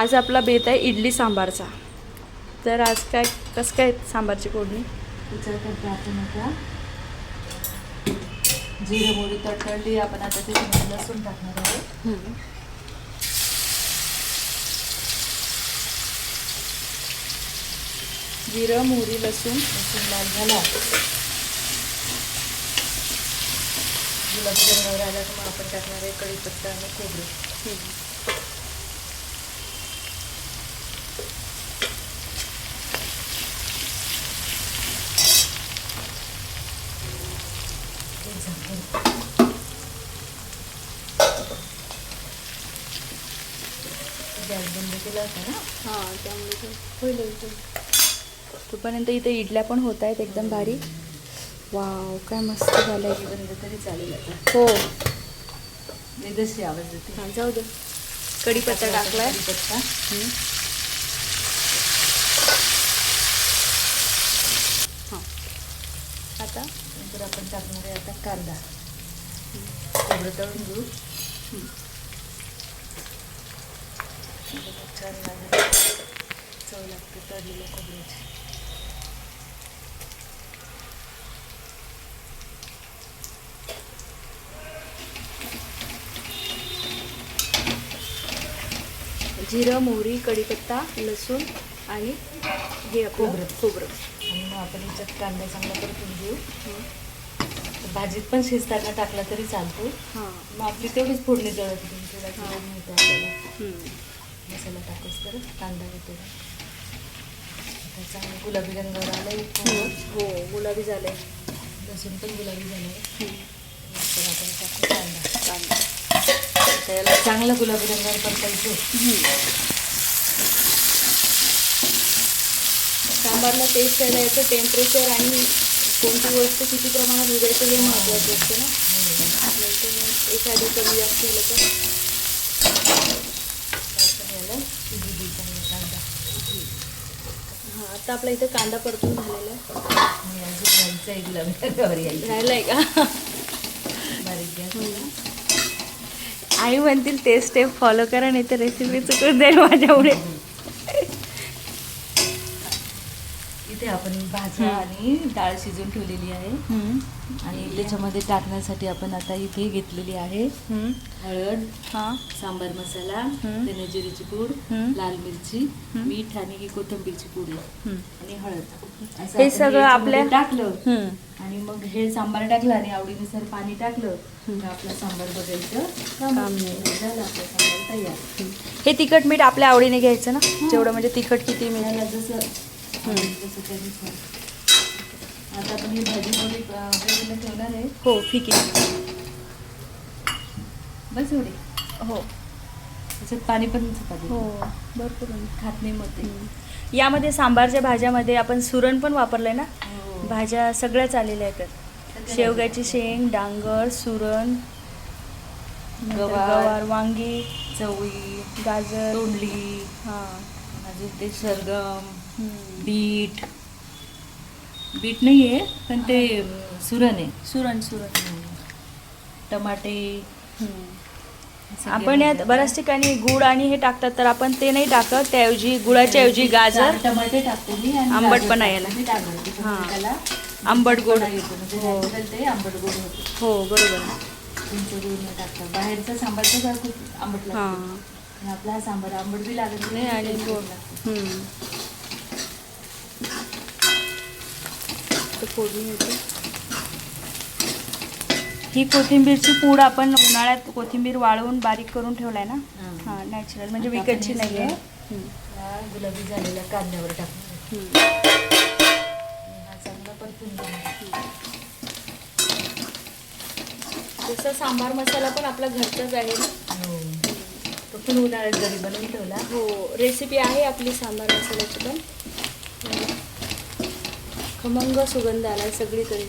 आज आपला बेत आहे इडली सांबारचा. तर आज काय कसं काय सांबारची फोडणी विचार करते आपण आता जिरे मोहरी तडतडली. आपण आता त्याच्यामध्ये लसूण टाकणार आहे. जिरं मोहरी लसूण लाल झाला, गुलाबी रंगावर आला तर मग आपण टाकणार आहे कढीपत्ता आणि खोबरं. गॅस बंद केला होता ना. हां, त्यामुळे होईल. तोपर्यंत इथे इडल्या पण होत आहेत एकदम भारी. वाव, काय मस्त झालं आहे. बंद तरी चालेल आता. हो, वेगळी आवाज येते. हां, जाऊ दे. कढीपत्ता टाकलाय. कढीपत्ता हां, आता नंतर आपण टाकणार आहे आता कांदा. खोबरं तळून घेऊ. छान लागेल, चव लागते तळलेल्या खोबऱ्याची. जिरं मोहरी कढीपत्ता लसूण आणि हे आपलं खोबरं. आणि मग आपण याच्यात कांदा चांगला परतून घेऊ. भाजीत पण शिजताना टाकला तरी चालतो. हां, मग आपली तेवढीच फोडणी जळत नाही. थोडा मिळते आपल्याला मसाला टाकूस तर कांदा येतो. आता चांगलं गुलाबी रंगावर आलं. हो, गुलाबी झालंय. लसूण पण गुलाबी झालं. तर आपण टाकू कांदा. त्याला चांगलं गुलाबी रंगावर परतायचं. सांबारला टेस्ट यायला याचं टेम्परेचर आणि कोणती वस्तू किती प्रमाणात उगायचं हे महत्त्वाचं असतं ना. नाहीतर मग एखादी कमी जास्त झालं तर याला शिजू दे चांगला कांदा. हां, आता आपला इथं कांदा परतून झालेला आहे. आणि अजून घ्यायचं आहे गुलाबी रंगावर यायचं. राहिलं आहे का? बारीक गॅस. आई म्हणतील ते स्टेप फॉलो करा, नाही तर रेसिपी चुकून जाईल माझ्यामुळे. इथे आपण भाज्या आणि डाळ शिजून ठेवलेली आहे. आणि त्याच्यामध्ये टाकण्यासाठी आपण आता इथे घेतलेली आहे हळद, हां, सांबार मसाला, धने जिऱ्याची पूड, लाल मिरची, मीठ आणि कोथिंबीरची पूड आणि हळद. असं हे आपण सगळं आपल्या टाकलं आणि मग हे सांबार टाकलं आणि आवडीनुसार पाणी टाकलं तर आपला सांबार बघायचं काम नाही. झालं आपला सांबार तयार. हे तिखट मीठ आपल्या आवडीने घ्यायचं ना, जेवढं म्हणजे तिखट किती त्याला मीठ. जसं त्यानुसार. आता आपण ही भाजी थोडी वेगळं ठेवणार आहे. हो, ठीक आहे. बस एवढी. हो त्याच्यात पाणी पण चपाती हो, भरपूर. खात नाही मग ते. यामध्ये सांबारच्या भाज्यामध्ये आपण सुरण पण वापरलंय ना. हो. भाज्या सगळ्याच आलेल्या आहेत. शेवग्याची शेंग, डांगर, सुरण, गवार, वांगी, चवळी, गाजर, तोंडली, हां, अजून ते सरगम, बीट. बीट नाही आहे पण ते सुरण आहे. सुरण. टमाटे. आपण यात बऱ्याच ठिकाणी गुळ आणि हे टाकतात, तर आपण ते नाही टाकत. त्याऐवजी गुळाच्या ऐवजी गाजर, टमाटे टाकते मी आणि आंबटपणा यायला. हां, त्याला आंबट गोड येतो म्हणजे natural ते आंबट गोड होते. हो, बरोबर. तुमचं दूध न टाकता बाहेरचा सांबारचा खूप आंबट लागतो. आणि आपला हा सांबार आंबट बी लागत नाही आणि गोड लागतो. फोडणी होते. ही कोथिंबीरची पूड आपण उन्हाळ्यात कोथिंबीर वाळवून बारीक करून ठेवलाय ना. हां, नॅचरल म्हणजे विकतची नाही आहे. गुलाबी झालेल्या कांद्यावर टाकणार. हा चांगला परतून घेणार. जसं सांबार मसाला पण आपला घरचाच आहे. तो पण उन्हाळ्यात घरी बनवून ठेवला. हो, रेसिपी आहे आपली सांबार मसाल्याची पण. खमंग सुगंध आला सगळीकडे,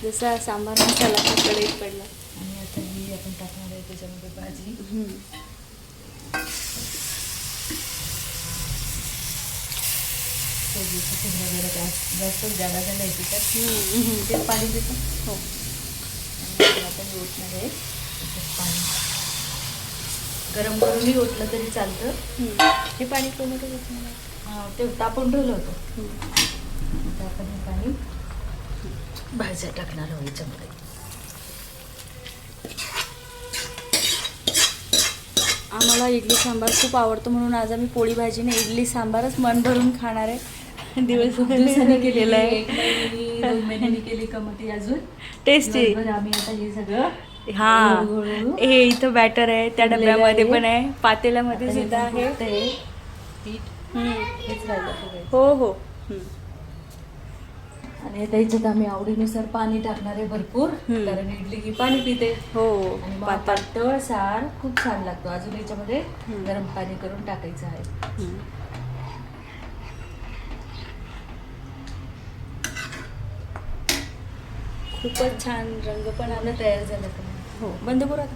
जसा सांबार मसाला कढईत पडला. आणि आता ही आपण टाकणार आहे त्याच्यामध्ये भाजी. जास्त जादा झाला आहे त्याच्यात. ते पाणी देतो. हो, आपण ओतणार आहे पाणी. गरम करूनही ओतलं तरी चालतं. हे पाणी टोमॅटो घेतलं. ते तापून ठेवलं होतं. आता आपण हे पाणी भाज्या टाकणार आहोत याच्यामध्ये. आम्हाला इडली सांबार खूप आवडतो म्हणून आज आम्ही पोळी भाजी नाही इडली सांबारच मन भरून खाणार आहे. खूप दिवसांनी केलेलं आहे. 1 महिन्यानी 2 महिन्यांनी केली का मग ती अजून टेस्टी. दिवसभर आम्ही आता हे सगळं हा हळूहळू हे इथं बॅटर आहे त्या ठेवलेलं डब्यामध्ये आहे. पण आहे पातेल्यामध्ये आता हे सुद्धा पण आहे. फुगतंय. पीठ हेच राहिलं फुगायचं. हो हो आणि आता याच्यात आम्ही आवडीनुसार पाणी टाकणार आहे भरपूर, कारण इडली ही पाणी पिते. हो आणि मग पातळ सार खूप छान लागतो. अजून याच्यामध्ये गरम पाणी करून टाकायचं आहे. खूपच छान रंग पण आला. तयार झालं का? हो बंद करू आता.